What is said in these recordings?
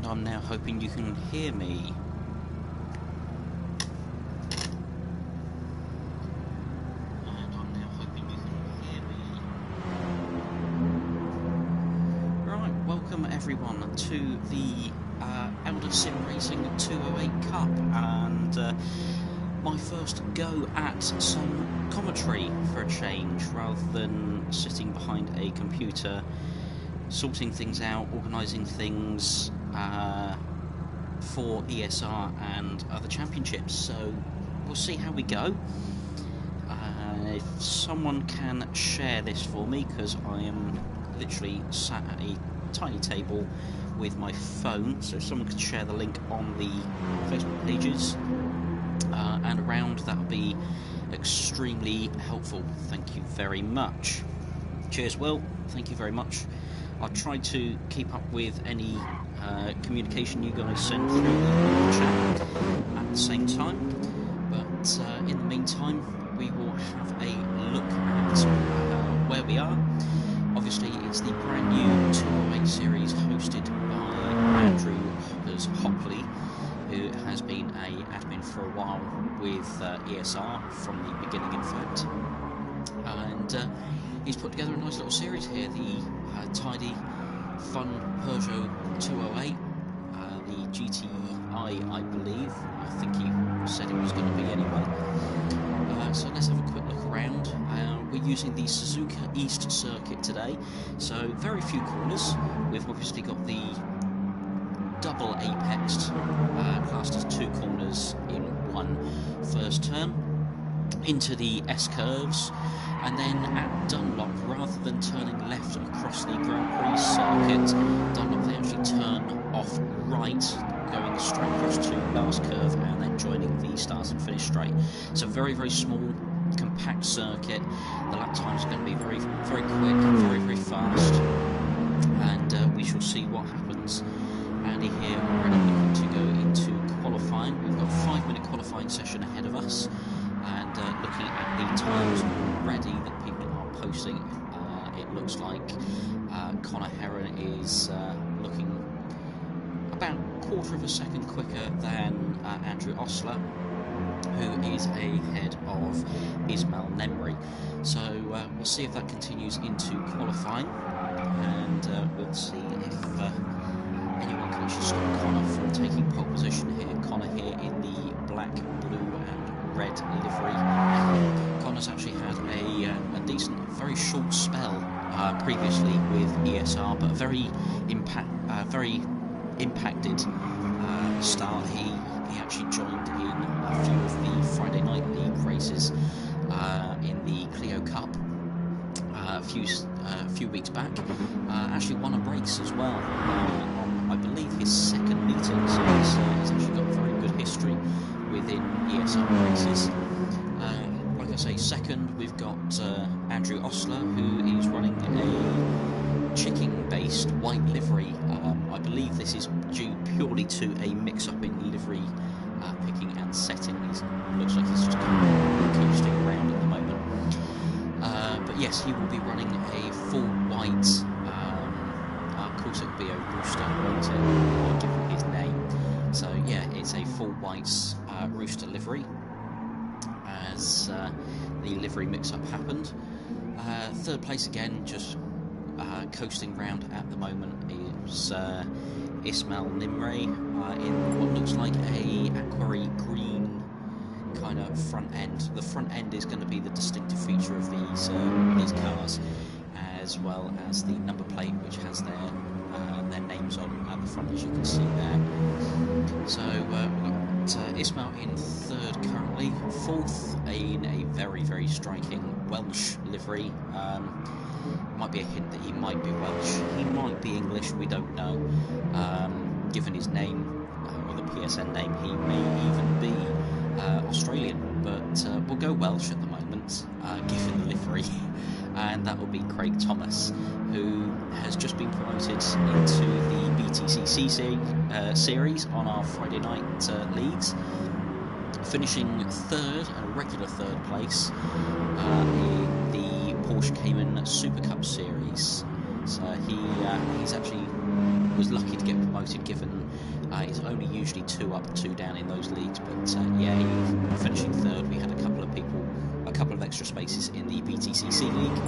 and I'm now hoping you can hear me. Right, welcome everyone to the Eldar Sim Racing 208 Cup, and my first go at some commentary for a change, rather than sitting behind a computer sorting things out, organising things for ESR and other championships. So we'll see how we go. If someone can share this for me, because I am literally sat at a tiny table with my phone, so if someone could share the link on the Facebook pages and around, that would be extremely helpful. Thank you very much. Cheers, Will. Thank you very much. I'll try to keep up with any communication you guys send through the chat at the same time, but in the meantime we will have a look at where we are. Obviously it's the brand new 208 series hosted by Andrew Hopley, who has been an admin for a while with ESR from the beginning, in fact, and he's put together a nice little series here, the tidy, fun Peugeot 208, the GTI, I believe. I think he said it was going to be anyway. So let's have a quick look around. We're using the Suzuka East circuit today, so very few corners. We've obviously got the double apexed, classed as two corners in one first turn, into the S-curves, and then at Dunlop, rather than turning left across the Grand Prix circuit, Dunlop, they actually turn off right, going straight across to last curve, and then joining the start and finish straight. So very, very small, compact circuit. The lap times are going to be very, very quick, very, very fast, and we shall see what happens. Andy here already looking to go into qualifying. We've got a 5-minute qualifying session ahead of us, and looking at the times already that people are posting, it looks like Connor Heron is looking about a quarter of a second quicker than Andrew Osler, who is ahead of Ismail Nemri. So we'll see if that continues into qualifying, and we'll see if anyone can actually stop Connor from taking pole position here. Connor here in the black, blue and red livery. Connor's actually had a decent, very short spell previously with ESR, but a very impacted start. He actually joined in a few of the Friday Night League races in the Clio Cup a few weeks back. Actually won a race as well on, I believe, his second meeting, so he's actually got a very good history within ESR races. Like I say, second we've got Andrew Osler, who is running a chicking-based white livery. I believe this is due purely to a mix-up in livery picking and setting. It looks like he's just kind of coasting around at the moment. But yes, he will be running a full white, of course it will be a rooster, won't it, given his name. So yeah, it's a full white rooster livery, as the livery mix-up happened. Third place again, just coasting round at the moment, is Ismail Nimre in what looks like a aquary green kind of front end. The front end is going to be the distinctive feature of these cars, as well as the number plate, which has their names on at the front, as you can see there. So we've got Ismail in third currently. Fourth in a very, very striking Welsh livery. Might be a hint that he might be Welsh. He might be English, we don't know. Given his name, or the PSN name, he may even be Australian, but we'll go Welsh at the moment, given the livery. And that will be Craig Thomas, who has just been promoted into the BTCC series on our Friday night leagues, finishing third, a regular third place, in the Porsche Cayman Super Cup Series. So he's actually was lucky to get promoted, given it's only usually 2 up, 2 down in those leagues. But yeah, he finishing 3rd. We had a couple of extra spaces in the BTCC league,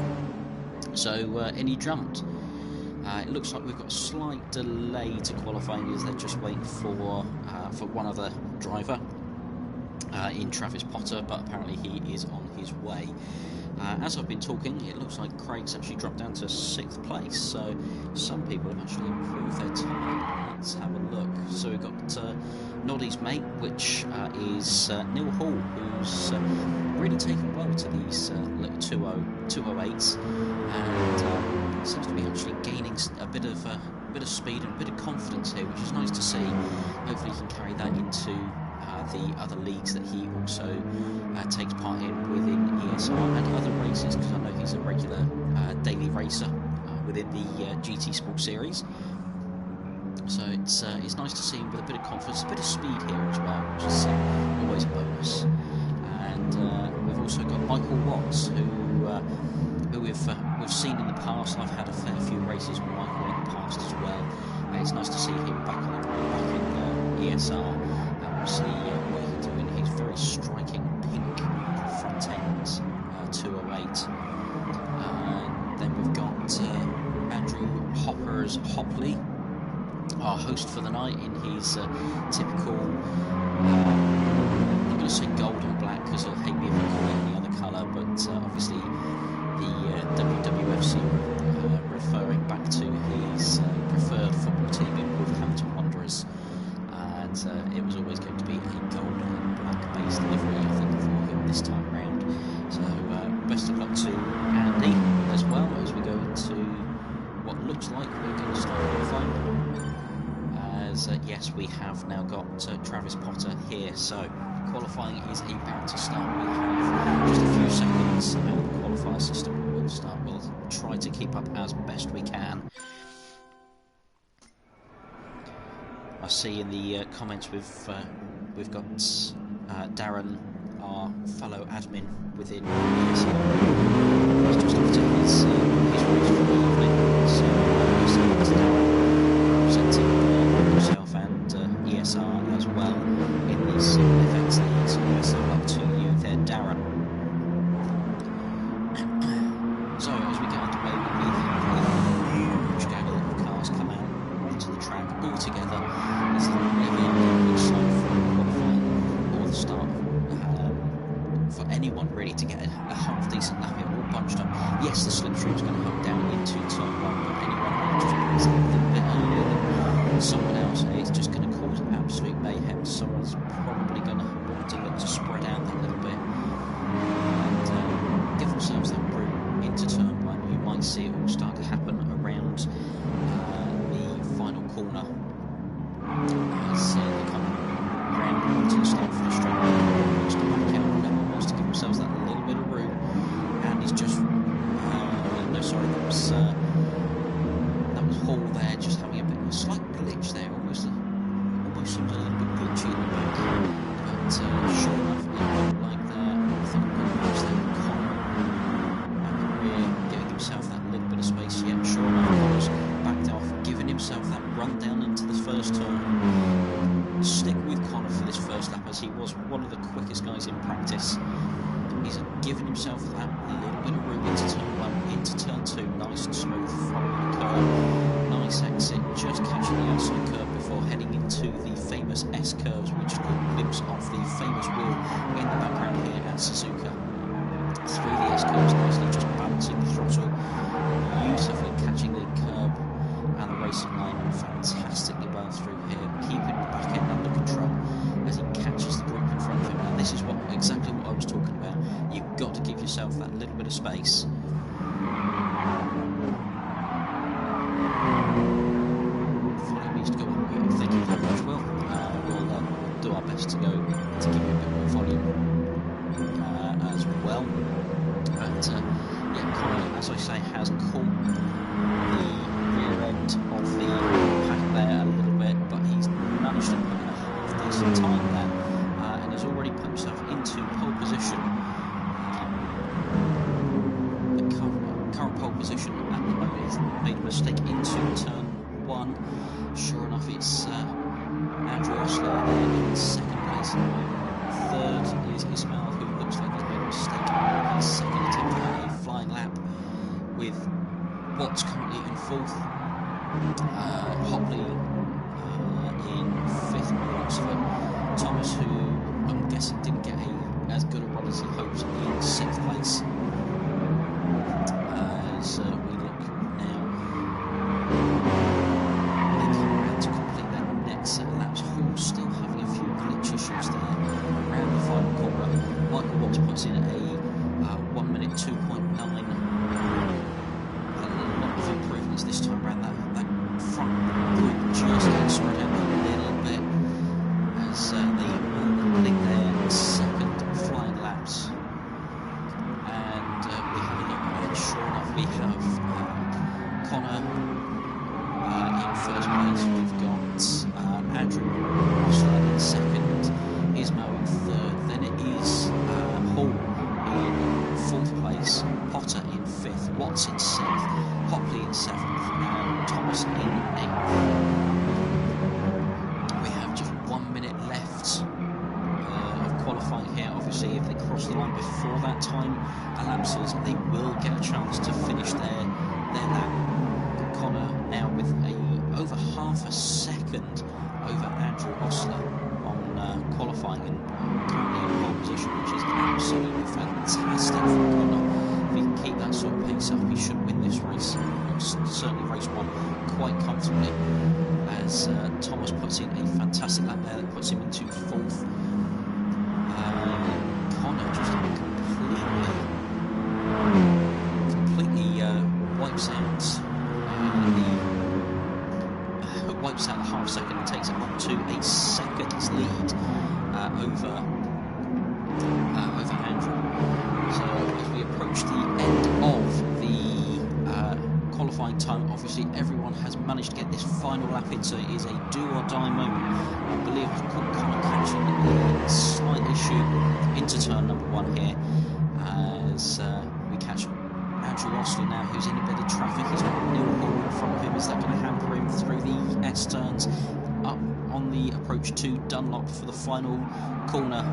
so and he jumped. It looks like we've got a slight delay to qualifying, as they're just waiting for one other driver in Travis Potter, but apparently he is on his way. As I've been talking, it looks like Craig's actually dropped down to 6th place, so some people have actually improved their time. Let's have a look. So we've got Noddy's mate, which is Neil Hall, who's really taken well to these little 208s, and seems to be actually gaining a bit of speed and a bit of confidence here, which is nice to see. Hopefully he can carry that into the other leagues that he also takes part in within ESR and other races, because I know he's a regular daily racer within the GT Sport Series. So it's nice to see him with a bit of confidence, a bit of speed here as well, which is always a bonus. And we've also got Michael Watts, who we've seen in the past. I've had a fair few races with Michael in the past as well. It's nice to see him back on the road, back in ESR. See what he's doing. He's very striking pink front end 208. Then we've got Andrew Hoppers Hopley, our host for the night, in his typical, I'm going to say gold and black because he'll hate me if I call it any other colour, but obviously the WWFC referring back to his preferred football team in Wolverhampton Wanderers. It was always going to be a gold and black based livery, I think, for him this time round. So best of luck to Andy as well, as we go into what looks like we're going to start qualifying. As yes, we have now got Travis Potter here, so qualifying is about to start. We have just a few seconds and the qualifier system will start. We'll try to keep up as best we can. I see in the comments we've got Darren, our fellow admin within ESR. He's just off to his race for the evening, so Darren representing himself and ESR as well in these events league. So best of luck to you there, Darren. So as we get underway, we have a huge gaggle of cars come out onto the track all together. It's maybe a good sign for qualifying or the start for anyone really to get a half decent lap here, all bunched up. Yes, the slipstream's going to come down into turn 1, but anyone who just brings it a little bit earlier than someone else, it's just going to cause absolute mayhem. Someone's probably going to want to look to spread out that little bit and give themselves that route into turn 1. You might see it all start to happen around the final corner. As they come round to the start for the straight, wants to back out, and wants to give themselves that little bit of room, and he's just no, sorry, that was Hall there, just having a bit of a slight glitch there, almost seems a little bit glitchy in the back, but sure enough, it looked like there. I think I'm going to use there with Connor back in the rear, giving himself that little bit of space. Yeah, sure enough, Connor's backed off, giving himself that run down into the first turn. Stick with Connor for this first lap, as he was one of the quickest guys in practice. He's given himself that little bit of room into turn 1, into turn 2, nice and smooth, following the curve, nice exit, just catching the outside curve before heading into the famous S curves, which is called glimpse of the famous wheel in the background here at Suzuka. Through the S curves nicely, just balancing the throttle, beautifully catching the curb and the racing line fantastically well through here, keeping the back end under control as he catches the group in front of him. And this is exactly what I was talking about. You've got to give yourself that little bit of space. Volume needs to go up. Thank you very much, Will. We'll do our best to give you a bit more volume as well. But yeah, Connor, as I say, has caught the rear end of the pack there a little bit, but he's managed to put in a half decent time there, and has already put himself into pole position. 1. Sure enough, it's Andrew Osler there in second place. Third is Ismail, who looks like he's made a mistake on his second attempt at a flying lap, with Watts currently in fourth. Hopley in fifth by Oxford. Thomas, who I'm guessing didn't get as good a run as he hoped, in sixth place. As we look now, they come around to complete their next set of laps. Hall still having a few glitch issues there around the final corner. Michael Watts puts in a 1 minute 2.9. A lot of improvements this time around. That front group just got spread out a little bit as they all complete their second flying laps. And we have a look at it. Sure enough, we have Connor in first place. We've got Andrew Osler in second, Ismail in third. Then it is Hall in fourth place, Potter in fifth, Watts in sixth, Hopley in seventh, and Thomas in eighth. We have just 1 minute left of qualifying here. Obviously, if they cross the line before that time elapses, they will get a chance to finish their lap. Connor now with over half a second over Andrew Osler on qualifying and currently in pole position, which is absolutely fantastic for Connor. If he can keep that sort of pace up, he should win this race. Certainly race one quite comfortably, as Thomas puts in a fantastic lap there that puts him into fourth. Connor just completely wipes out the half second and takes it up to a second's lead over Andrew. So as we approach the end of the qualifying time, obviously everyone has managed to get this final lap in, so it is a do or die moment. I believe Connor catching a slight issue into turn number 1 here, as we catch Andrew Osler now, who's in a bit of traffic. He's got Neil Hall in front of him. Is that going to hamper him through the S-turns? Up on the approach to Dunlop for the final corner.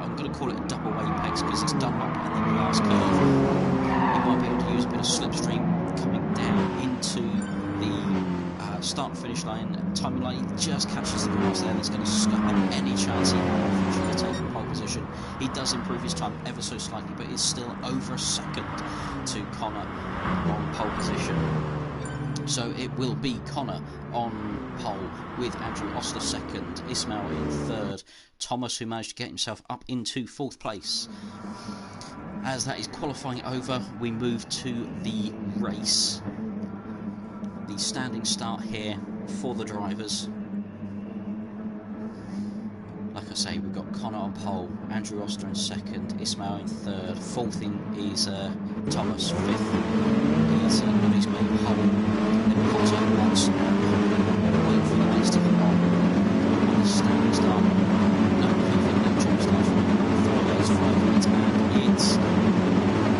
I'm going to call it a double apex because it's Dunlop and then the last curve. He might be able to use a bit of slipstream coming down into the start and finish line. Timing line, he just catches the grass there. That's going to scupper any chance he had of taking pole position. He does improve his time ever so slightly, but it's still over a second to Connor on pole position. So it will be Connor on pole with Andrew Osler second, Ismail in third, Thomas, who managed to get himself up into fourth place. As that is qualifying over, we move to the race. The standing start here for the drivers. Like I say, we've got Connor on pole, Andrew Osler in second, Ismail in third, fourth is Thomas, fifth is Louise May Hull, then Potter, Watts, wait for the race to come on the standing start. No jump start from 4 days, 5 minutes, and it's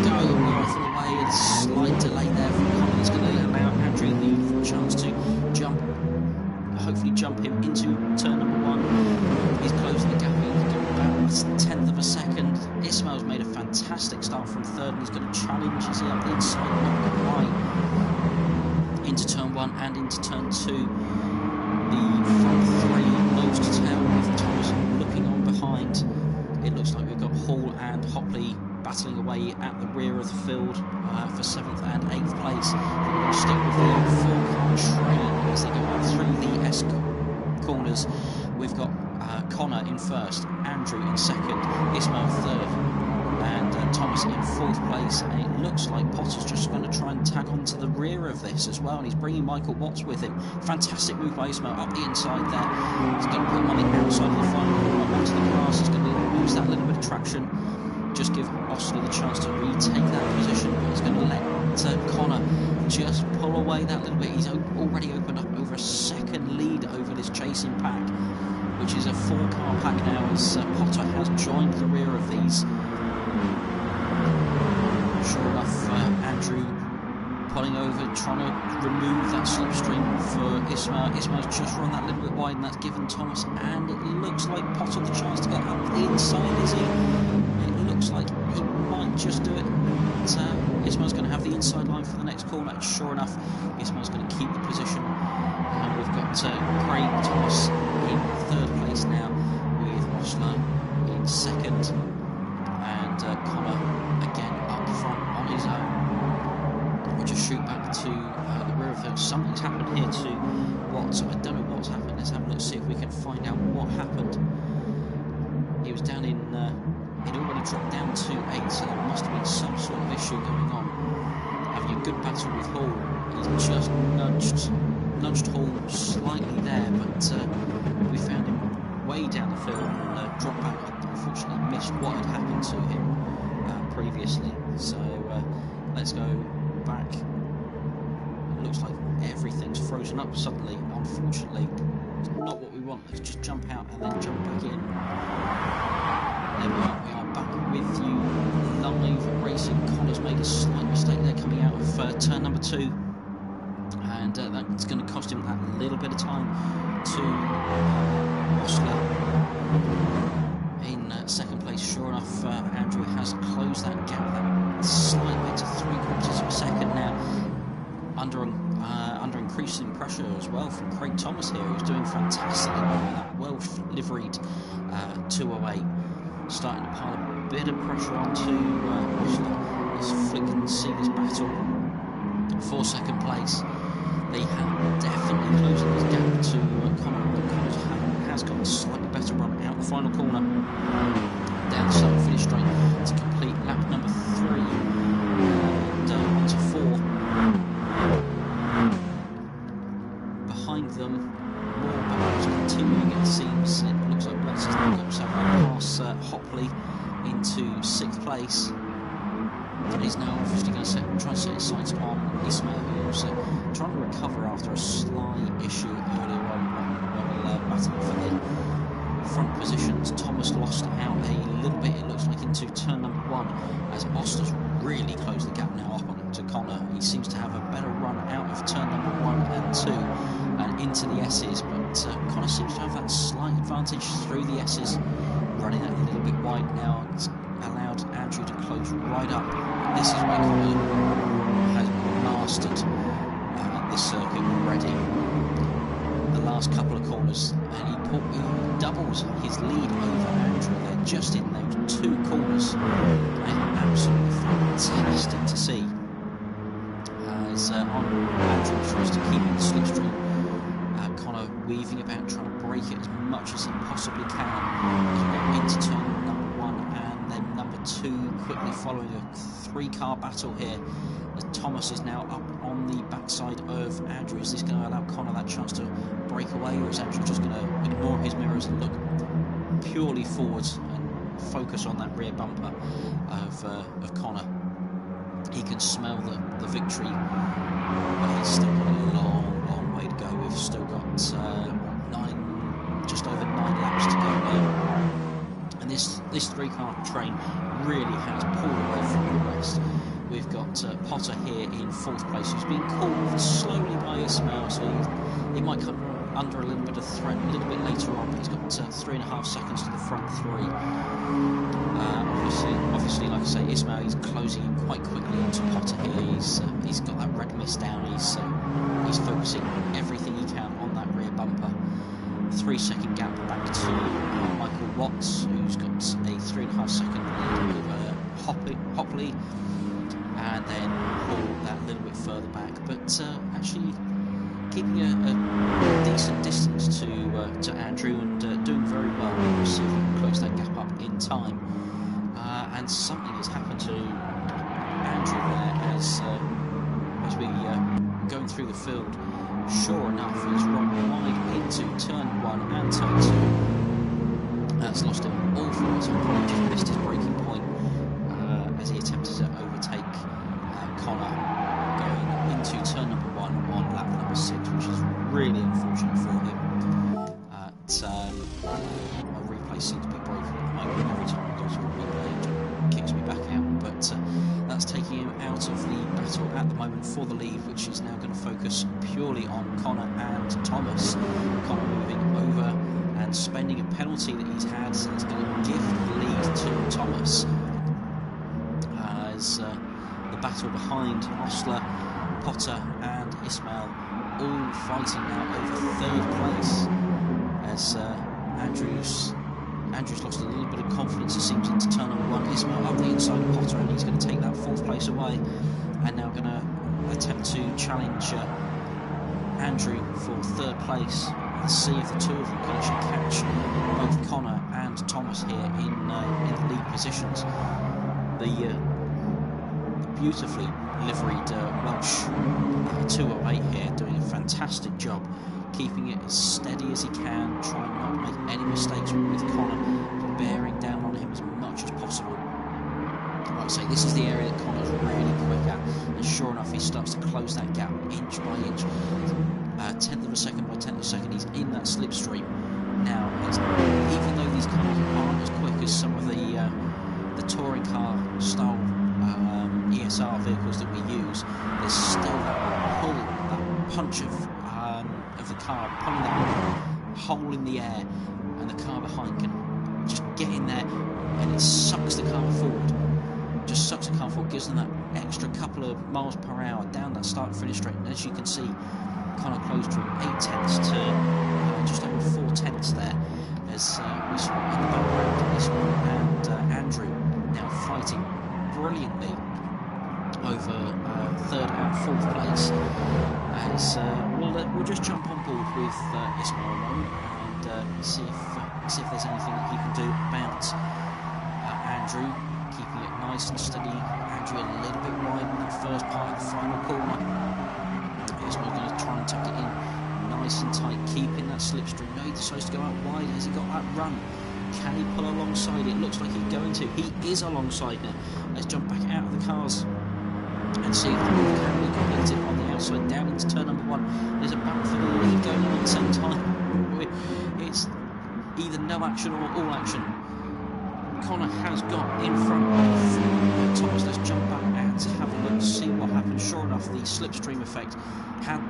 going rifle away. A slight delay there from Connor that's going to allow Andrew the chance to hopefully jump him into turn number 1. He's closing the gap. He's got about a tenth of a second. Ismail's made a fantastic start from third, and he's going to challenge his up the inside, not quite, into turn 1 and into turn 2. The front 3 nose to tail with Thomas looking on behind. It looks like we've got Hall and Hopley battling away at the rear of the field for 7th and 8th place. And we're going to stick with the 4-car train as they go out through the S corners. We've got Connor in first, Andrew in second, Ismail third, and Thomas in fourth place. And it looks like Potter's just going to try and tag on to the rear of this as well, and he's bringing Michael Watts with him. Fantastic move by Ismail up the inside there. He's going to put him on the outside of the final corner onto the grass. He's going to lose that little bit of traction, just give Osler the chance to retake that position, but he's going to let Connor just pull away that little bit. He's already opened up over a second lead over this chasing pack, which is a 4-car pack now, as Potter has joined the rear of these. Sure enough, Andrew pulling over, trying to remove that slipstream for Ismail's just run that little bit wide, and that's given Thomas, and it looks like Potter the chance to get up the inside, is he? It looks like he might just do it. Ismail's going to have the inside line for the next corner. Sure enough, Ismail's going to keep the position, and we've got Craig Thomas in third place now, with Osler in second, and Connor again up front on his own. We'll just shoot back to the rear of field. Something's happened here to Watts. I don't know what's happened. Let's have a look, see if we can find out what happened. He was down in, he'd already dropped down to 8, so there must have been some sort of issue going on. Having a good battle with Hall. He's just nudged Hall slightly there, but we found him way down the field and dropped back. Unfortunately missed what had happened to him previously. So let's go back. It looks like everything's frozen up suddenly. Unfortunately, it's not what we want. Let's just jump out and then jump back in. There we are. We are back with you live racing. Connor's made a slight mistake there coming out of turn number 2, and that's going to cost him that little bit of time to Osler in second place. Sure enough, Andrew has closed that gap that slight bit to 3/4 of a second now, under increasing pressure as well from Craig Thomas here, who's doing fantastically well with that well liveried 208, starting to pile a bit of pressure onto Osler as Flick can see this battle for second place. They have definitely closing this gap to Connor. Connor has got a slightly better run out the final corner, down the start finish straight to complete lap number 3 and on to 4. Behind them, more battles continuing, it seems. It looks like Watts has now got himself past Hopley into 6th place. And he's now obviously going to try and set his sights on Ismail, who's trying to recover after a slight issue earlier on while battling for the front positions. Thomas lost out a little bit, it looks like, into turn number 1, as Osler's really closed the gap now up onto Connor. He seems to have a better run out of turn number 1 and 2 and into the S's, but Connor seems to have that slight advantage through the S's, running that a little bit wide now. It's allowed Andrew to close right up. And this is where Connor has mastered this circuit already. The last couple of corners, and he doubles his lead over Andrew there just in those 2 corners. And absolutely fantastic to see. As Andrew tries to keep the slipstream, Connor weaving about, trying to break it as much as he possibly can into turn number 1 and then number 2, quickly following a 3-car battle here, as Thomas is now up on the backside of Andrew. Is this going to allow Connor that chance to break away, or is Andrew just going to ignore his mirrors and look purely forwards and focus on that rear bumper of Connor? He can smell the victory, but he's still got a long way to go. We've still got just over 9 laps to go now, and this 3-car train really has pulled away from the rest. We've got Potter here in 4th place, who's being called slowly by Ismail, so he might come under a little bit of threat a little bit later on, but he's got 3.5 seconds to the front 3. Obviously, like I say, Ismail, he's closing in quite quickly onto Potter here. He's got that red mist down. He's focusing everything he can on that rear bumper. 3-second gap back to Michael Watts, who's got a 3.5 second lead over Hopley, and then Hall that little bit further back, but actually keeping a decent distance to Andrew and doing very well. We'll see if we can close that gap up in time. And something has happened to Andrew there as we going through the field. Sure enough, he's run wide into turn 1 and turn 2. That's lost him all for it, so probably just missed his braking point as he attempted to overtake Connor going into turn number 1 on lap number 6, which is really unfortunate for him. My replay seems to be broken at the moment. Every time I go to a replay, it kicks me back out, but that's taking him out of the battle at the moment for the lead, which is now going to focus purely on Connor and Thomas. Connor moving over and spending a penalty that he's had, so it's going to give the lead to Thomas. As the battle behind Osler, Potter and Ismail all fighting now over third place, as Andrew's lost a little bit of confidence, it seems, into turn number 1. Ismail up the inside of Potter, and he's going to take that 4th place away, and now going to attempt to challenge Andrew for 3rd place, and see if the two of them can actually catch both Connor and Thomas here in the lead positions. The beautifully liveried Welsh 208 here, doing a fantastic job, keeping it as steady as he can, trying not to make any mistakes with Connor, bearing down on him as much as possible. Like I say, this is the area that Connor's really quick at, and sure enough, he starts to close that gap inch by inch, 10th of a second by 10th of a second. He's in that slipstream now. Even though these cars aren't as quick as some of the touring car style ESR vehicles that we use, there's still that pull, that punch of the car pulling that hole in the air, and the car behind can just get in there, and it sucks the car forward. Just sucks the car forward, gives them that extra couple of miles per hour down that start and finish straight. And as you can see, Connor closed to 8 tenths to just over 4 tenths there, as we saw in the background Ismail and Andrew now fighting brilliantly over 3rd and 4th place. As we'll just jump on board with Ismail and see if there's anything that he can do about Andrew, keeping it nice and steady. Andrew a little bit wide in that first part of the final corner. Ismail going to try and tuck it in nice and tight, keeping that slipstream. No, he decides to go out wide. Has he got that run? Can he pull alongside? It looks like he's going to. He is alongside now. Let's jump back out of the cars and see if the move can be completed on the outside, down into turn number 1. There's a battle for the lead going on at the same time. It's either no action or all action. Connor has got in front of Thomas. Let's jump back and have a look, see what happened. Sure enough, the slipstream effect had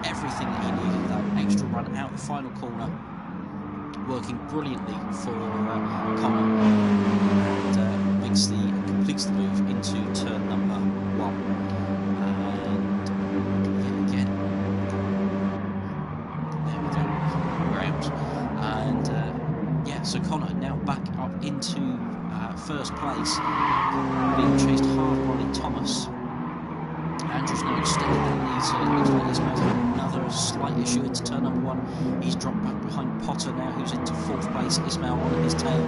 everything that he needed. That extra run out the final corner, working brilliantly for Connor, and completes the move into turn number 1. And yet again, there we go, we're out. And yeah, so Connor now back up into 1st place, being chased hard by Thomas. Andrew's now extended that lead, so it looks like Ismail's had another slight issue into turn number 1. He's dropped back behind Potter now, who's into 4th place. Ismail on his tail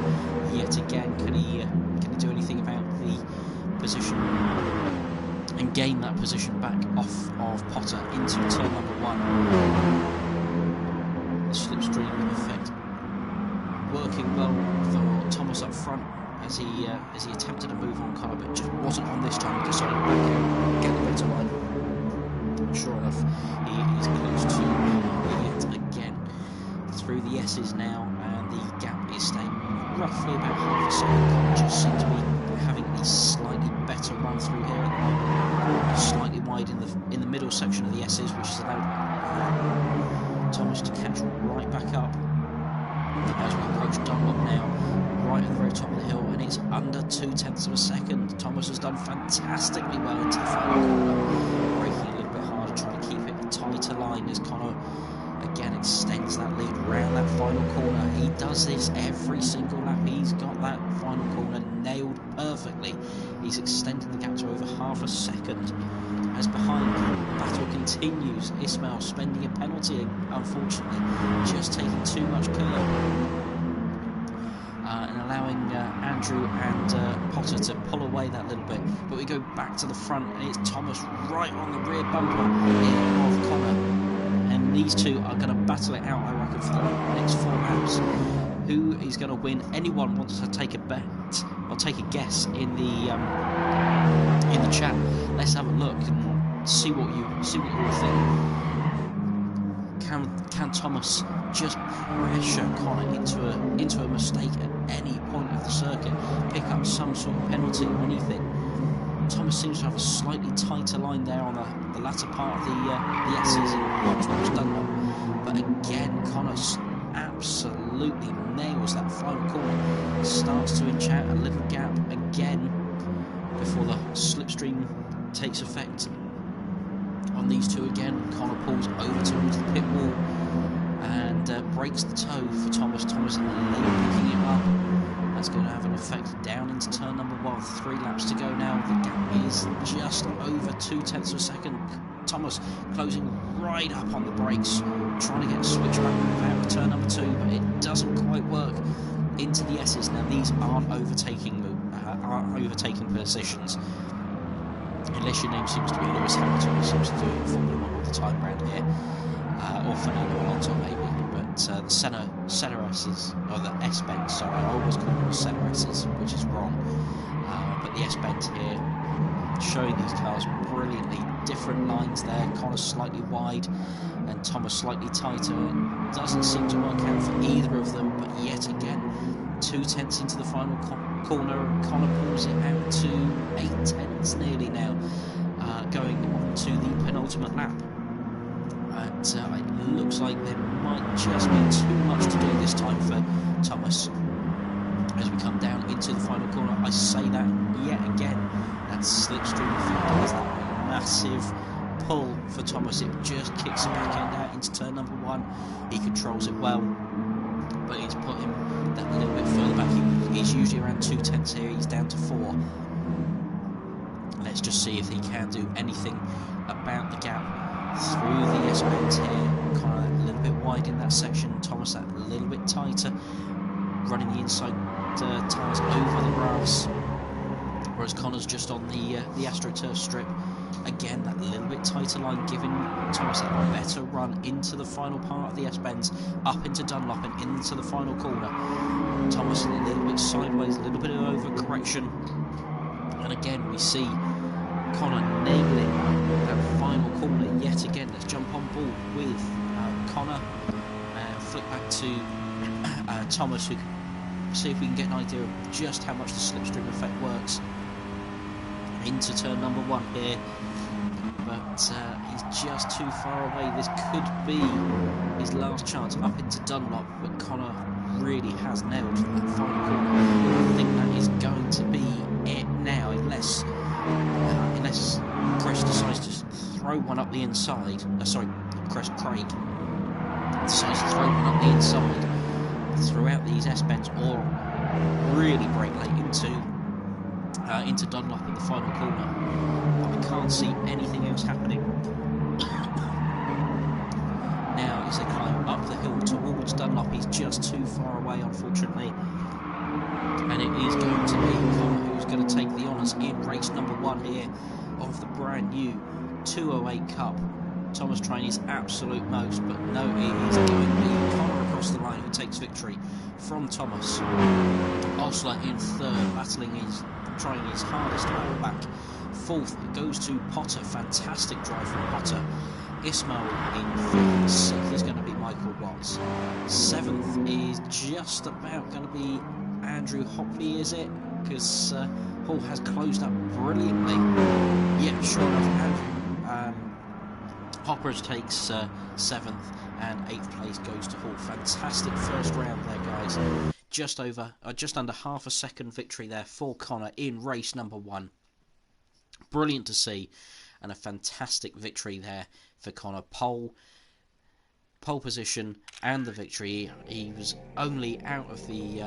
yet again. Can he do anything about the position and gain that position back off of Potter into turn number 1? The slipstream effect working well for Thomas up front, as he attempted to move on Connor, but just wasn't on this time. He decided to back out, get the better line. And sure enough, he is close to yet again through the S's now, and the gap is staying roughly about half a second. Connor just seems to be having a slightly better run through here at the moment, slightly wide in the middle section of the S's, which has allowed Thomas to catch right back up. As we approach Dunlop now, right at the very top of the hill, and it's under 2 tenths of a second. Thomas has done fantastically well into the final corner, braking a little bit harder, trying to keep it a tighter line as Connor again extends that lead round that final corner. He does this every single lap. He's got that final corner nailed perfectly. He's extended the gap to over half a second. As behind, the battle continues. Ismail spending a penalty, unfortunately, just taking too much curve, and allowing Andrew and Potter to pull away that little bit. But we go back to the front, and it's Thomas right on the rear bumper of Connor. And these two are going to battle it out, I reckon, for the next 4 laps. Who is going to win? Anyone wants to take a bet or take a guess in the chat? Let's have a look and see what you all think. Can Thomas just pressure Connor into a mistake at any point of the circuit, pick up some sort of penalty or anything? Thomas seems to have a slightly tighter line there on the latter part of the S's towards Dunlop. But again, Connor absolutely nails that final corner. Starts to inch out a little gap again before the slipstream takes effect on these two again. Connor pulls over towards the pit wall and breaks the toe for Thomas. Thomas picking him up. That's going to have an effect down into turn number 1. 3 laps to go now. The gap is just over 0.2 of a second. Thomas closing right up on the brakes, trying to get a switchback move out of turn number 2, but it doesn't quite work into the S's. Now these aren't overtaking positions, unless your name seems to be Lewis Hamilton, who seems to do it in Formula 1 all the time around here, or Fernando Alonso maybe. But the Senna S's, or the S-bends, sorry, I always call them Senna S's, which is wrong. But the S-bends here, showing these cars brilliantly. Different lines there. Connor slightly wide and Thomas slightly tighter. It doesn't seem to work out for either of them, but yet again, 0.2 into the final corner. Connor pulls it out to 0.8 nearly now, going on to the penultimate lap. It looks like there might just be too much to do this time for Thomas as we come down into the final corner. I say that yet again, that slipstream effect is that massive pull for Thomas. It just kicks him back out into turn number 1. He controls it well, but it's put him that little bit further back. He's usually around 0.2 here. He's down to 4. Let's just see if he can do anything about the gap through the S-bends here. Connor a little bit wide in that section. Thomas that a little bit tighter, running the inside tyres over the grass, whereas Connor's just on the AstroTurf strip. Again, that little bit tighter line giving Thomas a better run into the final part of the S-bends, up into Dunlop and into the final corner. Thomas a little bit sideways, a little bit of overcorrection, and again we see Connor nailing that final corner yet again. Let's jump on board with Connor and flip back to Thomas, who can see if we can get an idea of just how much the slipstream effect works into turn number 1 here. But he's just too far away. This could be his last chance up into Dunlop, but Connor really has nailed that final corner. I think that is going to be it now, unless Chris decides to throw one up the inside. Craig decides to throw one up the inside throughout these S-bends, or really brake late into Dunlop in the final corner. But I can't see anything else happening. Now as they climb up the hill towards Dunlop, he's just too far away, unfortunately. And it is going to be Connor who's going to take the honours in race number 1 here of the brand new 208 Cup. Thomas trying his absolute most, but no, it is going to be Connor across the line who takes victory from Thomas. Osler in 3rd, trying his hardest to hold back. 4th, it goes to Potter. Fantastic drive from Potter. Ismail in 5th. 6th is going to be Michael Watts. 7th is just about going to be Andrew Hopley, is it? Because Hall has closed up brilliantly. Yeah, sure enough, Andrew. Hoppers takes 7th, and 8th place goes to Hall. Fantastic first round there, guys. Just under half a second victory there for Connor in race number 1. Brilliant to see, and a fantastic victory there for Connor. Pole position and the victory. He was only out of the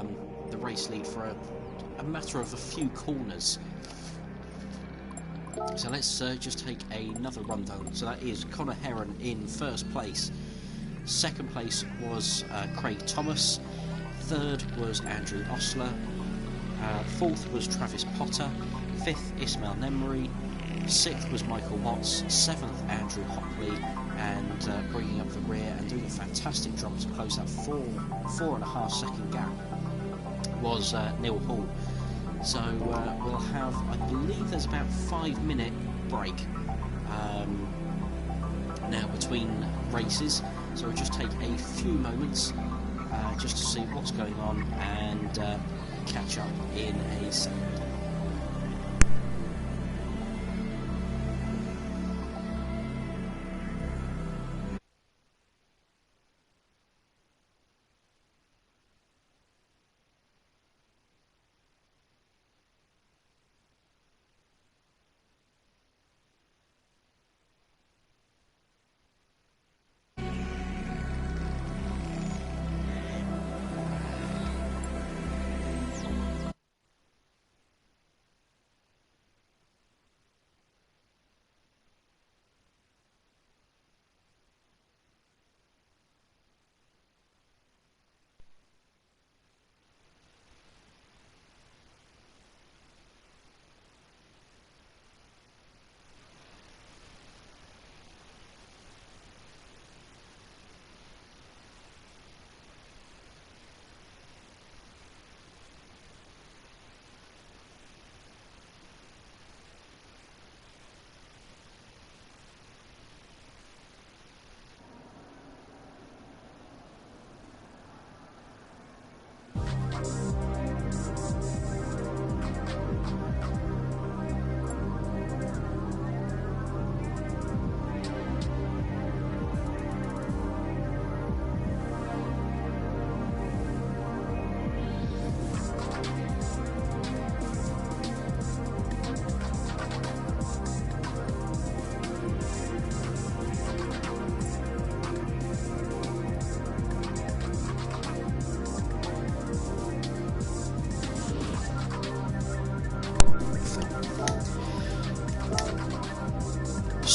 race lead for a matter of a few corners. So let's just take another rundown. So that is Connor Heron in 1st place. 2nd place was Craig Thomas. 3rd was Andrew Osler. 4th was Travis Potter. 5th Ismail Nemery. 6th was Michael Watts. 7th Andrew Hopley. And bringing up the rear and doing a fantastic job to close that 4.5 second gap was Neil Hall. So we'll have, I believe there's about 5-minute break now between races, so we'll just take a few moments just to see what's going on and catch up in a second.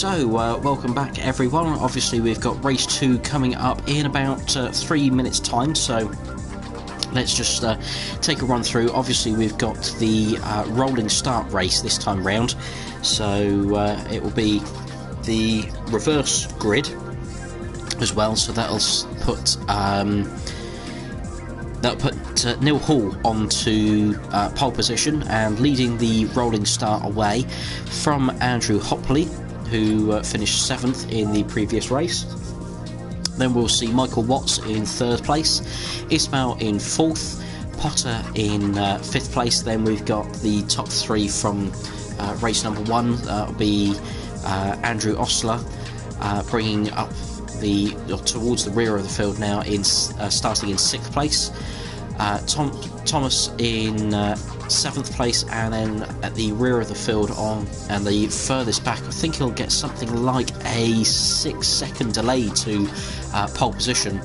So, welcome back everyone. Obviously we've got race 2 coming up in about 3 minutes time, so let's just take a run through. Obviously we've got the rolling start race this time round, so it will be the reverse grid as well, so that'll put Neil Hall onto pole position and leading the rolling start away from Andrew Hopley, who finished 7th in the previous race. Then we'll see Michael Watts in 3rd place, Ismail in 4th, Potter in 5th place. Then we've got the top 3 from race number 1. That'll be Andrew Osler bringing up towards the rear of the field now, in starting in 6th place. Thomas in 7th place, and then at the rear of the field and the furthest back, I think he'll get something like a 6-second delay to pole position,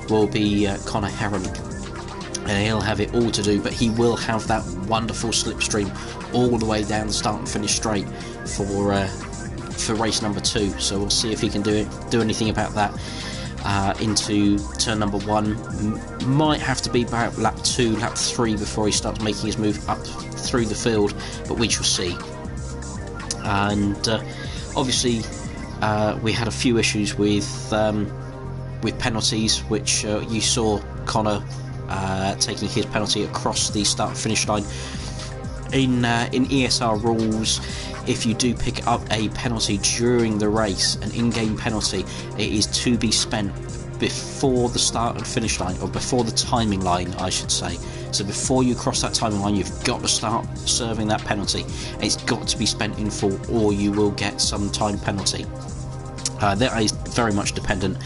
will be Connor Heron, and he'll have it all to do, but he will have that wonderful slipstream all the way down the start and finish straight for race number 2. So we'll see if he can do anything about that. Into turn number 1, might have to be about lap 2, lap 3 before he starts making his move up through the field, but we shall see. And obviously we had a few issues with penalties, which you saw Connor taking his penalty across the start finish line. In ESR rules, if you do pick up a penalty during the race, an in-game penalty, it is to be spent before the start and finish line, or before the timing line, I should say. So before you cross that timing line, you've got to start serving that penalty. It's got to be spent in full, or you will get some time penalty. That is very much dependent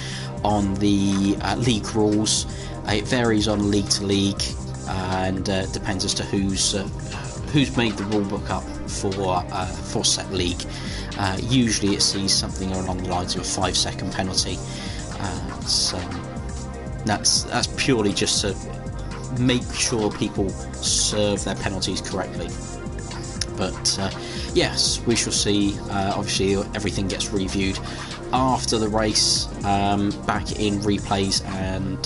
on the league rules. It varies on league to league, and depends as to who's made the rule book up for set league. Usually it sees something along the lines of a 5-second penalty. So that's purely just to make sure people serve their penalties correctly. But yes, we shall see. Obviously everything gets reviewed after the race, back in replays and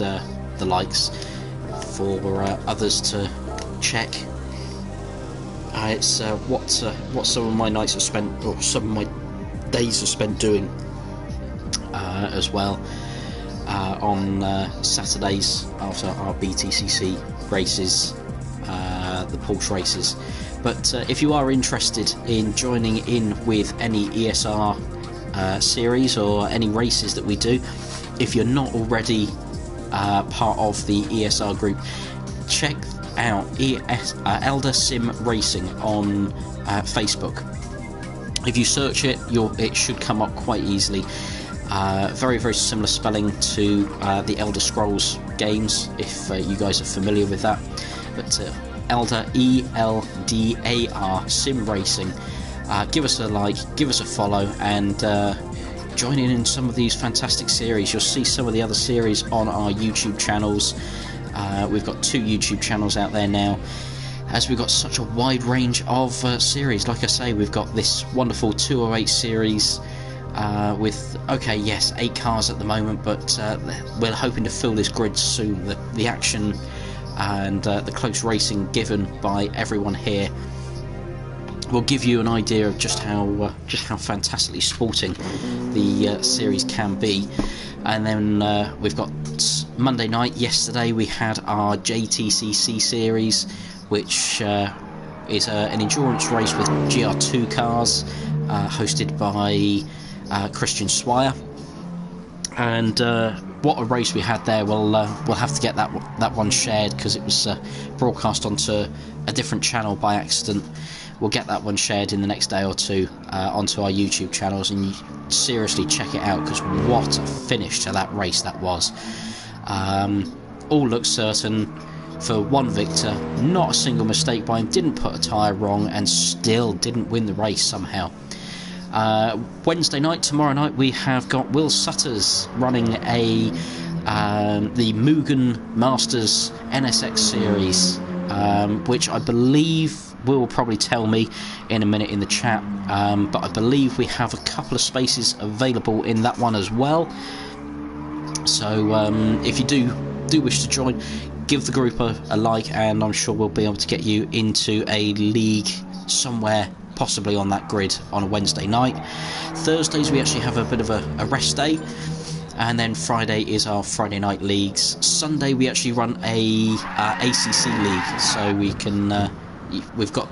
the likes for others to check. It's what some of my nights are spent, or some of my days are spent doing as well on Saturdays after our BTCC races, the Porsche races. But if you are interested in joining in with any ESR series or any races that we do, if you're not already part of the ESR group, check out Eldar Sim Racing on Facebook. If you search it, it should come up quite easily. Very, very similar spelling to the Elder Scrolls games, if you guys are familiar with that. But Eldar, ELDAR Sim Racing. Give us a like, give us a follow, and join in some of these fantastic series. You'll see some of the other series on our YouTube channels. We've got 2 YouTube channels out there now, as we've got such a wide range of series. Like I say, we've got this wonderful 208 series with, okay, yes, 8 cars at the moment, but we're hoping to fill this grid soon. The action and the close racing given by everyone here will give you an idea of just how fantastically sporting the series can be. And then we've got Monday night. Yesterday we had our JTCC series, which is an endurance race with GR2 cars, hosted by Christian Swire. And what a race we had there. We'll have to get that one shared, because it was broadcast onto a different channel by accident. We'll get that one shared in the next day or two onto our YouTube channels, and you seriously check it out, because what a finish to that race that was. All looked certain for one victor, not a single mistake by him, didn't put a tyre wrong, and still didn't win the race somehow. Wednesday night, tomorrow night, we have got Will Sutters running the Mugen Masters NSX series, which I believe will probably tell me in a minute in the chat, but I believe we have a couple of spaces available in that one as well. So if you do wish to join, give the group a like, and I'm sure we'll be able to get you into a league somewhere, possibly on that grid on a Wednesday night. Thursdays we actually have a bit of a rest day, and then Friday is our Friday night leagues. Sunday we actually run a ACC league, so we can we've got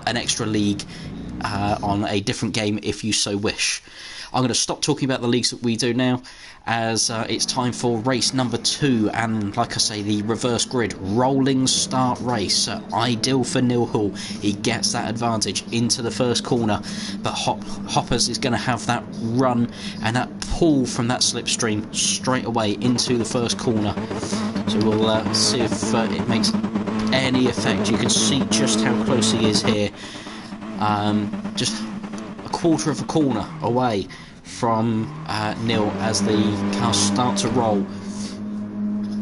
an extra league on a different game if you so wish. I'm going to stop talking about the leagues that we do now, as it's time for race number 2, and like I say, the reverse grid rolling start race, ideal for Neil Hall. He gets that advantage into the first corner, but Hoppers is going to have that run and that pull from that slipstream straight away into the first corner. So we'll see if it makes any effect. You can see just how close he is here, just a quarter of a corner away from Neil as the cars start to roll.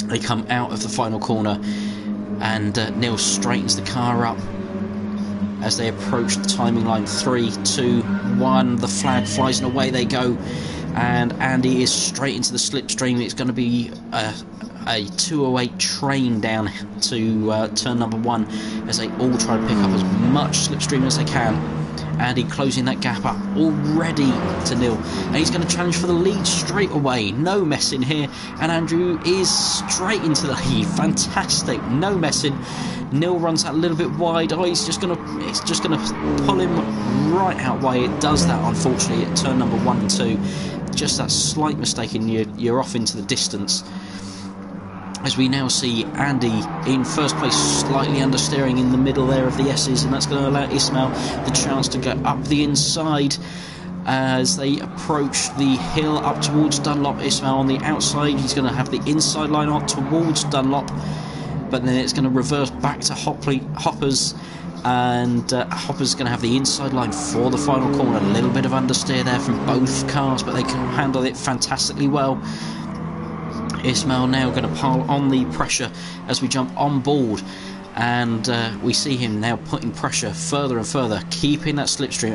They come out of the final corner, and Neil straightens the car up as they approach the timing line. 3, 2, 1, the flag flies and away they go, and Andy is straight into the slipstream. It's going to be a 208 train down to turn number 1 as they all try to pick up as much slipstream as they can. Andy closing that gap up already to Neil, and he's going to challenge for the lead straight away. No messing here, and Andrew is straight into the lead. Fantastic, no messing. Neil runs that a little bit wide. Oh, it's just going to pull him right out way. It does that, unfortunately, at turn number 1 and 2. Just that slight mistake, and you're off into the distance. As we now see Andy in first place, slightly understeering in the middle there of the S's, and that's going to allow Ismail the chance to go up the inside as they approach the hill up towards Dunlop. Ismail on the outside, he's going to have the inside line on towards Dunlop, but then it's going to reverse back to Hoppers, and Hoppers going to have the inside line for the final corner. A little bit of understeer there from both cars, but they can handle it fantastically well. Ismail now going to pile on the pressure as we jump on board, and we see him now putting pressure further and further, keeping that slipstream.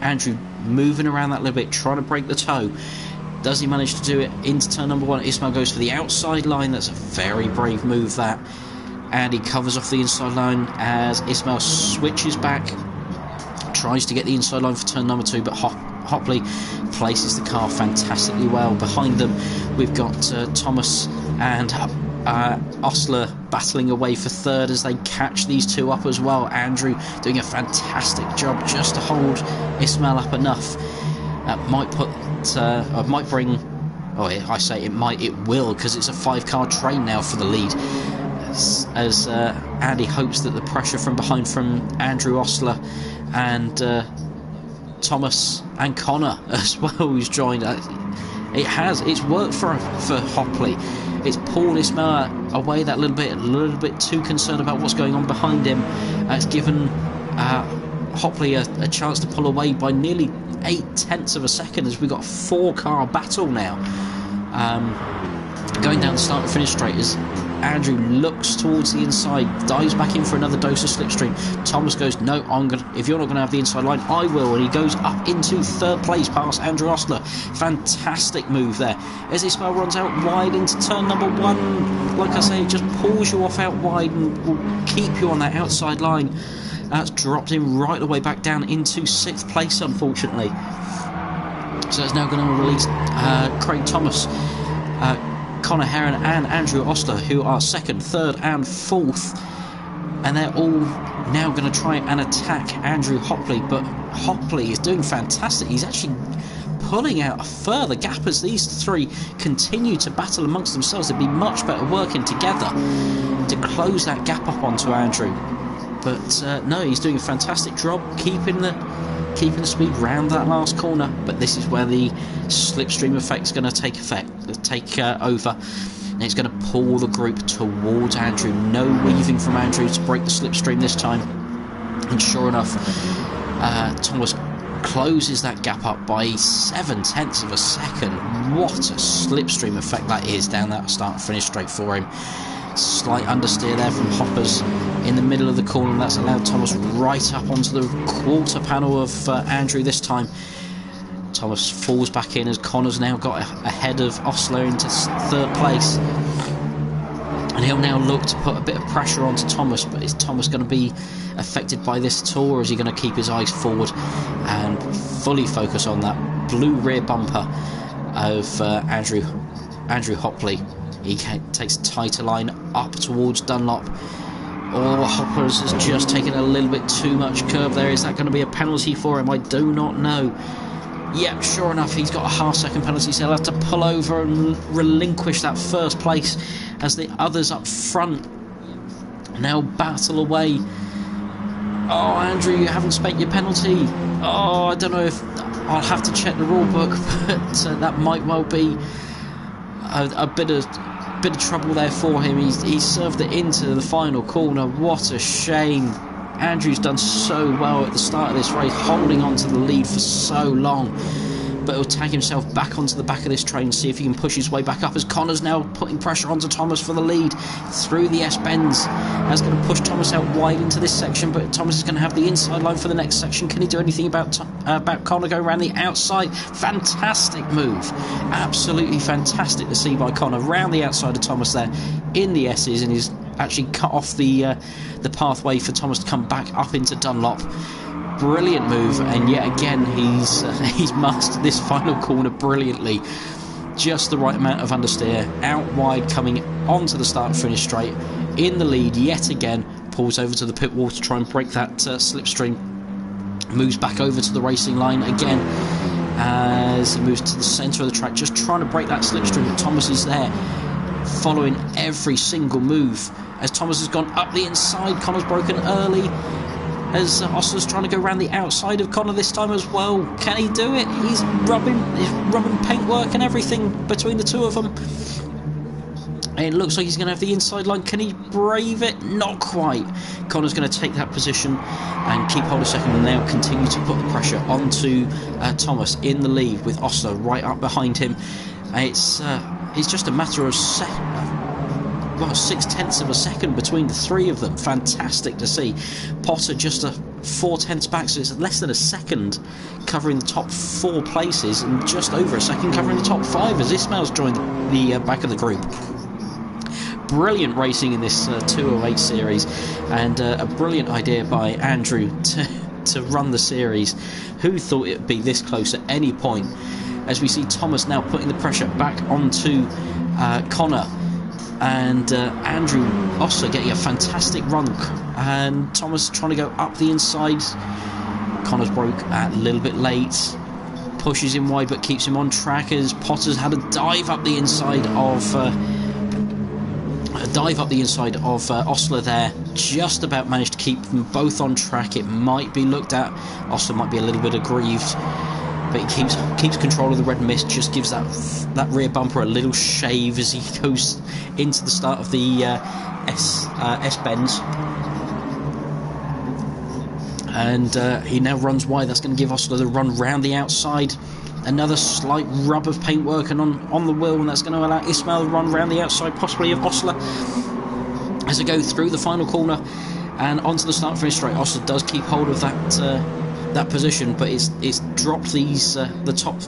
Andrew moving around that little bit, trying to break the toe. Does he manage to do it into turn number 1? Ismail goes for the outside line. That's a very brave move, that. And he covers off the inside line as Ismail switches back, tries to get the inside line for turn number 2, but Hopley places the car fantastically well. Behind them we've got Thomas and Osler battling away for third as they catch these two up as well. Andrew doing a fantastic job just to hold Ismail up enough. Might bring, I say it might, it will, because it's a 5-car train now for the lead, as Andy hopes that the pressure from behind from Andrew Osler and Thomas and Connor as well, who's joined. It's worked for Hopley. It's pulled Ismail away that little bit too concerned about what's going on behind him. It's given Hopley a chance to pull away by nearly 0.8 of a second, as we've got a 4-car battle now. Going down the start and finish straight as Andrew looks towards the inside, dives back in for another dose of slipstream. Thomas goes, no, if you're not going to have the inside line, I will, and he goes up into third place past Andrew Osler. Fantastic move there as Ismail runs out wide into turn number 1. Like I say, it just pulls you off out wide and will keep you on that outside line. That's dropped him right away back down into 6th place, unfortunately. So it's now going to release Craig Thomas, Connor Heron and Andrew Osler, who are 2nd, 3rd and 4th, and they're all now going to try and attack Andrew Hopley, but Hopley is doing fantastic. He's actually pulling out a further gap as these 3 continue to battle amongst themselves. They'd be much better working together to close that gap up onto Andrew, but no, he's doing a fantastic job keeping the speed round that last corner. But this is where the slipstream effect is going to take over, and it's going to pull the group towards Andrew. No weaving from Andrew to break the slipstream this time, and sure enough, Thomas closes that gap up by 0.7 of a second. What a slipstream effect that is down that start and finish straight for him. Slight understeer there from Hoppers in the middle of the corner, and that's allowed Thomas right up onto the quarter panel of Andrew this time. Thomas falls back in as Connor's now got ahead of Osler into third place. And he'll now look to put a bit of pressure onto Thomas, but is Thomas going to be affected by this at all, or is he going to keep his eyes forward and fully focus on that blue rear bumper of Andrew Hopley? He takes a tighter line up towards Dunlop. Oh, Hoppers has just taken a little bit too much curb there. Is that going to be a penalty for him? I do not know. Yep, sure enough, he's got a half-second penalty, so he'll have to pull over and relinquish that first place as the others up front now battle away. Oh, Andrew, you haven't spent your penalty. Oh, I don't know if... I'll have to check the rule book, but that might well be a bit of trouble there for him. He's served it into the final corner. What a shame. Andrew's done so well at the start of this race, holding on to the lead for so long, but he'll tag himself back onto the back of this train, see if he can push his way back up, as Connor's now putting pressure onto Thomas for the lead through the S-bends. That's going to push Thomas out wide into this section, but Thomas is going to have the inside line for the next section. Can he do anything about Connor going around the outside? Fantastic move, absolutely fantastic to see by Connor round the outside of Thomas there in the S's, and he's actually cut off the pathway for Thomas to come back up into Dunlop. Brilliant move, and yet again he's mastered this final corner brilliantly. Just the right amount of understeer, out wide, coming onto the start-finish straight, in the lead yet again. Pulls over to the pit wall to try and break that slipstream. Moves back over to the racing line again as he moves to the centre of the track, just trying to break that slipstream, but Thomas is there, following every single move. As Thomas has gone up the inside, Connor's broken early, as Osler's trying to go around the outside of Connor this time as well. Can he do it? He's rubbing paintwork and everything between the two of them. And it looks like he's going to have the inside line. Can he brave it? Not quite. Connor's going to take that position and keep hold of second, and now continue to put the pressure onto Thomas in the lead, with Osler right up behind him. It's just a matter of 0.6 of a second between the three of them. Fantastic to see. Potter just a 0.4 back, so it's less than a second covering the top 4 places, and just over a second covering the top 5 as Ismail's joined the back of the group. Brilliant racing in this 208 series, and a brilliant idea by Andrew to run the series. Who thought it would be this close at any point? As we see Thomas now putting the pressure back onto Connor, and Andrew also getting a fantastic run, and Thomas trying to go up the inside. Connor's broke a little bit late, pushes him wide but keeps him on track, as Potter's had a dive up the inside of Osler there. Just about managed to keep them both on track. It might be looked at. Osler might be a little bit aggrieved, but he keeps control of the red mist, just gives that rear bumper a little shave as he goes into the start of the S-bends. And he now runs wide. That's going to give Osler the run round the outside. Another slight rub of paintwork and on the wheel, and that's going to allow Ismail to run round the outside, possibly of Osler, as they go through the final corner and onto the start-finish straight. Osler does keep hold of that position, but it's dropped the top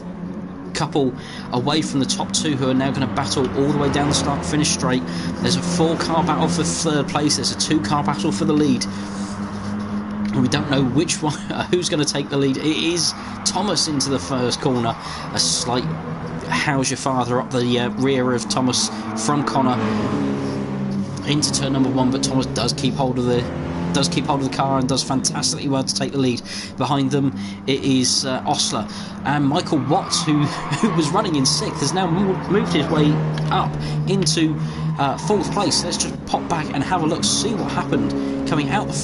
couple away from the top 2, who are now going to battle all the way down the start-finish straight. There's a 4-car battle for third place. There's a 2-car battle for the lead. We don't know which one, who's going to take the lead. It is Thomas into the first corner. A slight how's your father up the rear of Thomas from Connor into turn number 1, but Thomas does keep hold of the car and does fantastically well to take the lead. Behind them it is Osler, and Michael Watts, who was running in 6th, has now moved his way up into 4th place. Let's just pop back and have a look, see what happened coming out.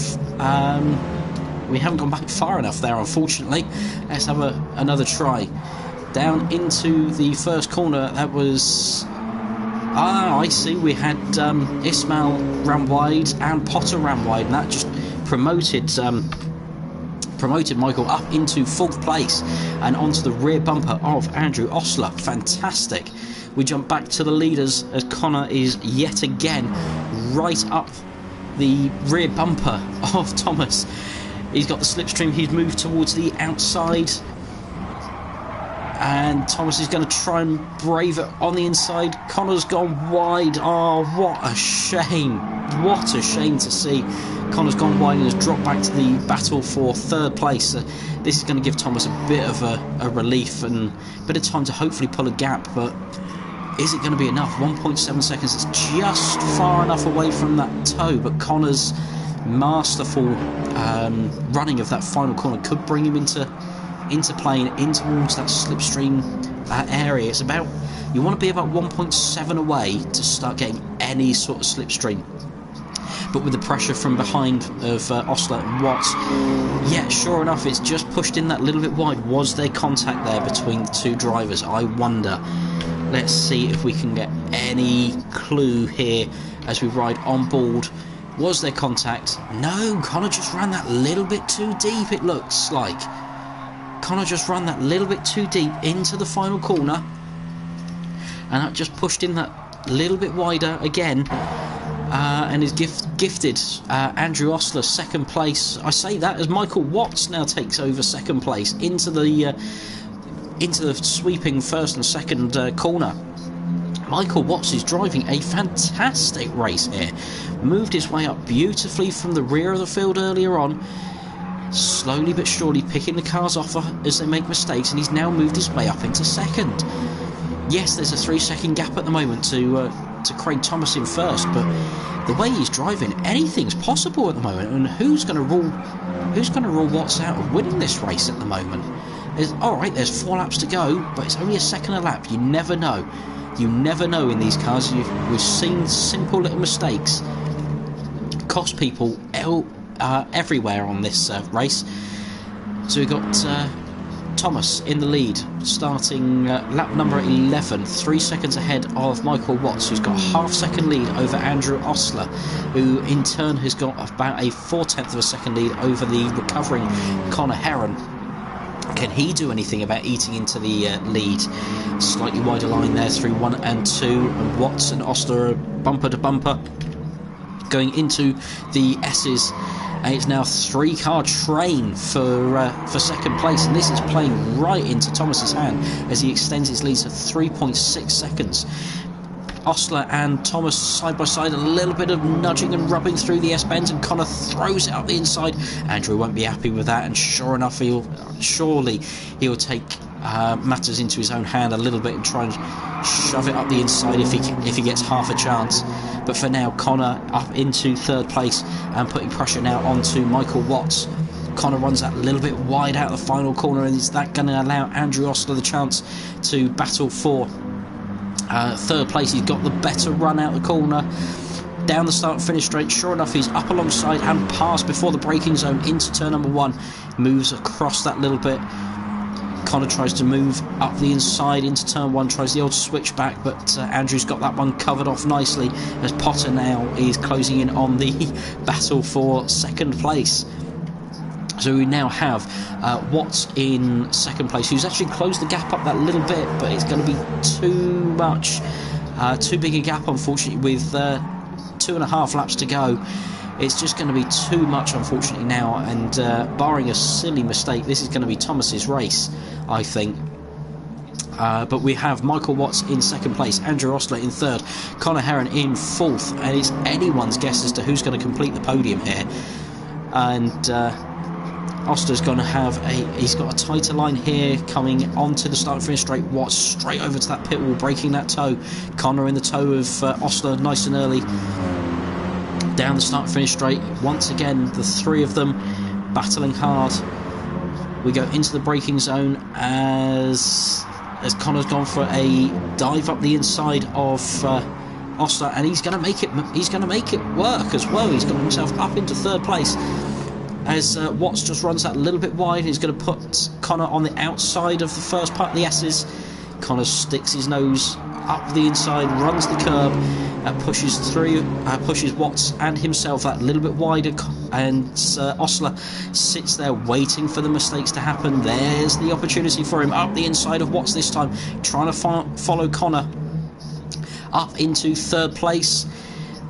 We haven't gone back far enough there, unfortunately. Let's have another try. Down into the first corner, that was... I see, we had Ismail ran wide and Potter ran wide, and that just promoted Michael up into 4th place and onto the rear bumper of Andrew Osler. Fantastic. We jump back to the leaders as Connor is yet again right up the rear bumper of Thomas. He's got the slipstream, he's moved towards the outside, and Thomas is going to try and brave it on the inside. Connor's gone wide. Oh, what a shame. What a shame to see. Connor's gone wide and has dropped back to the battle for third place. This is going to give Thomas a bit of a relief and a bit of time to hopefully pull a gap, but is it going to be enough? 1.7 seconds, it's just far enough away from that toe, but Connor's masterful running of that final corner could bring him into play and in towards that slipstream area. It's about, you want to be about 1.7 away to start getting any sort of slipstream. But with the pressure from behind of Osler and Watts, yeah, sure enough, it's just pushed in that little bit wide. Was there contact there between the two drivers? I wonder. Let's see if we can get any clue here as we ride on board. Was there contact? No, Connor just ran that little bit too deep, it looks like. Connor just ran that little bit too deep into the final corner, and that just pushed in that little bit wider again, and is gifted Andrew Osler second place. I say that as Michael Watts now takes over second place into the sweeping first and second corner. Michael Watts is driving a fantastic race here. Moved his way up beautifully from the rear of the field earlier on, slowly but surely picking the cars off as they make mistakes, and he's now moved his way up into second. Yes, there's a 3-second gap at the moment to Craig Thomas in first, but the way he's driving, anything's possible at the moment. And who's going to rule Watts out of winning this race at the moment? Alright, there's 4 laps to go, but it's only a second a lap. You never know. You never know in these cars. We've seen simple little mistakes cost people everywhere on this race. So we've got Thomas in the lead, starting lap number 11, 3 seconds ahead of Michael Watts, who's got a half-second lead over Andrew Osler, who in turn has got about a 4/10 of a second lead over the recovering Connor Heron. Can he do anything about eating into the lead? Slightly wider line there through 1 and 2, and Watts and Osler are bumper to bumper going into the S's. And it's now a 3-car train for second place, and this is playing right into Thomas's hand as he extends his lead to 3.6 seconds. Osler and Thomas side by side, a little bit of nudging and rubbing through the S-bends, and Connor throws it up the inside. Andrew won't be happy with that, and sure enough, surely he'll take matters into his own hand a little bit and try and shove it up the inside if he gets half a chance. But for now, Connor up into third place and putting pressure now onto Michael Watts. Connor runs that little bit wide out of the final corner, and is that going to allow Andrew Osler the chance to battle for third place? He's got the better run out the corner, down the start and finish straight. Sure enough, he's up alongside and past before the braking zone into turn number 1. Moves across that little bit. Connor tries to move up the inside into turn 1, tries the old switchback, but Andrew's got that one covered off nicely, as Potter now is closing in on the battle for second place. So we now have Watts in second place, who's actually closed the gap up that little bit, but it's going to be too much, too big a gap, unfortunately, with 2.5 laps to go. It's just going to be too much, unfortunately, now, and barring a silly mistake, this is going to be Thomas's race, I think. But we have Michael Watts in second place, Andrew Osler in third, Connor Heron in fourth, and it's anyone's guess as to who's going to complete the podium here. And Osler's going to have he's got a tighter line here coming onto the start and finish straight. Watts straight over to that pit wall, breaking that toe. Connor in the toe of Osler nice and early. Down the start and finish straight. Once again, the three of them battling hard. We go into the braking zone as Connor's gone for a dive up the inside of Osler, and he's going to make it. He's going to make it work as well. He's got himself up into third place as Watts just runs that a little bit wide. He's going to put Connor on the outside of the first part of the S's. Connor sticks his nose up the inside, runs the curb, pushes through, pushes Watts and himself that little bit wider, and Osler sits there waiting for the mistakes to happen. There's the opportunity for him up the inside of Watts this time, trying to follow Connor up into third place.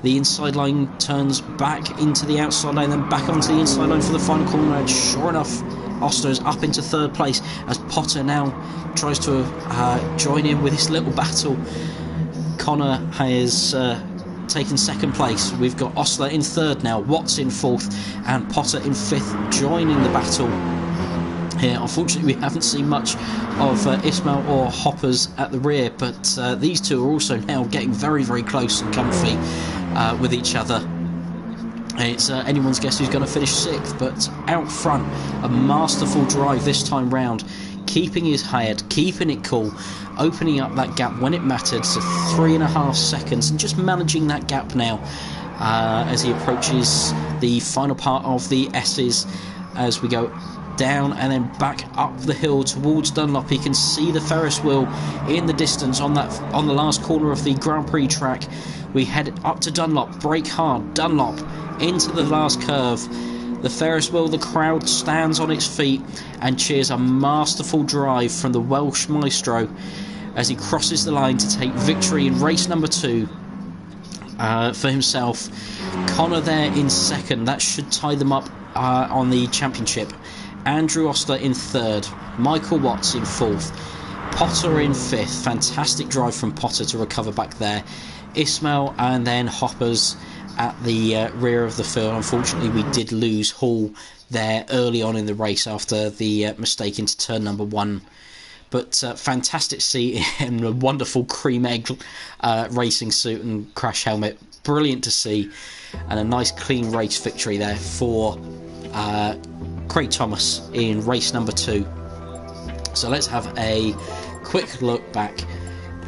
The inside line turns back into the outside lane, then back onto the inside line for the final corner, and sure enough, Osler is up into third place as Potter now tries to join in with this little battle. Connor has taken second place. We've got Osler in third now, Watts in fourth, and Potter in fifth, joining the battle here. Unfortunately, we haven't seen much of Ismail or Hoppers at the rear, but these two are also now getting very, very close and comfy with each other. It's anyone's guess who's going to finish sixth, but out front, a masterful drive this time round, keeping his head, keeping it cool, opening up that gap when it mattered to 3.5 seconds, and just managing that gap now as he approaches the final part of the S's as we go down and then back up the hill towards Dunlop. You can see the Ferris wheel in the distance on the last corner of the Grand Prix track. We head up to Dunlop, brake hard, Dunlop into the last curve. The Ferris wheel, the crowd stands on its feet and cheers a masterful drive from the Welsh maestro as he crosses the line to take victory in race number 2 for himself. Connor there in second, that should tie them up on the championship. Andrew Osler in third, Michael Watts in fourth, Potter in fifth. Fantastic drive from Potter to recover back there. Ismail and then Hoppers at the rear of the field. Unfortunately, we did lose Hall there early on in the race after the mistake into turn number 1. But fantastic to see in a wonderful cream egg racing suit and crash helmet. Brilliant to see, and a nice clean race victory there for Craig Thomas in race number 2. So let's have a quick look back.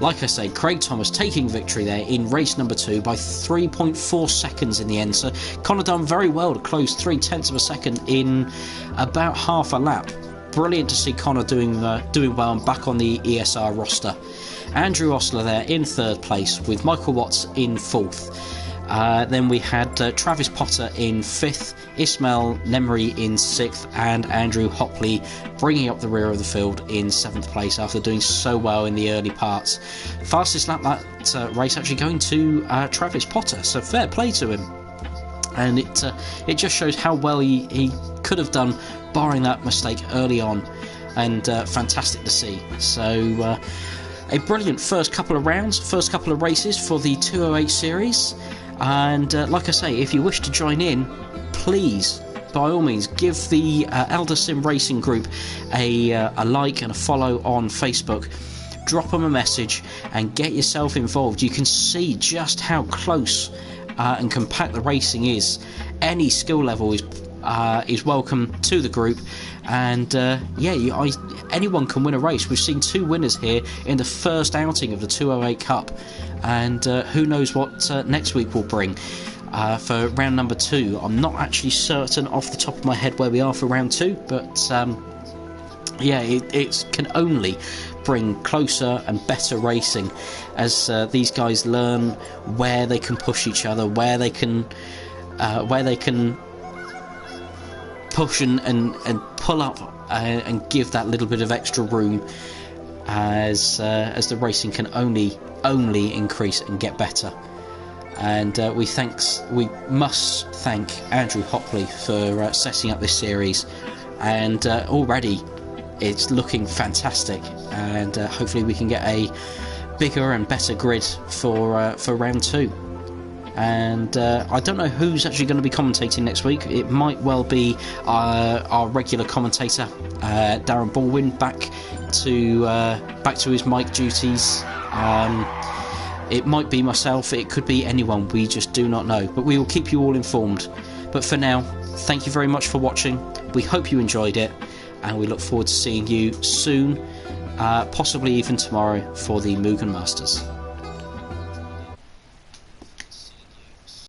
Like I say, Craig Thomas taking victory there in race number 2 by 3.4 seconds in the end. So Connor done very well to close 0.3 of a second in about half a lap. Brilliant to see Connor doing well and back on the ESR roster. Andrew Osler there in third place with Michael Watts in fourth. Then we had Travis Potter in 5th, Ismail Nemri in 6th, and Andrew Hopley bringing up the rear of the field in 7th place after doing so well in the early parts. Fastest lap that race actually going to Travis Potter, so fair play to him. And it just shows how well he could have done barring that mistake early on, and fantastic to see. So a brilliant first couple of rounds, first couple of races for the 208 series. And like I say, if you wish to join in, please, by all means, give the Eldar Sim Racing group a like and a follow on Facebook. Drop them a message and get yourself involved. You can see just how close and compact the racing is. Any skill level is welcome to the group, and anyone can win a race. We've seen 2 winners here in the first outing of the 208 Cup, and who knows what next week will bring for round number 2. I'm not actually certain off the top of my head where we are for round 2, but it can only bring closer and better racing as these guys learn where they can push each other, where they can push and pull up and give that little bit of extra room as the racing can only increase and get better. And we must thank Andrew Hopley for setting up this series, and already it's looking fantastic, and hopefully we can get a bigger and better grid for round 2. And I don't know who's actually going to be commentating next week. It might well be our regular commentator, Darren Baldwin, back to his mic duties. It might be myself, it could be anyone, we just do not know, but we will keep you all informed. But for now, thank you very much for watching. We hope you enjoyed it, and we look forward to seeing you soon, possibly even tomorrow, for the Mugen Masters.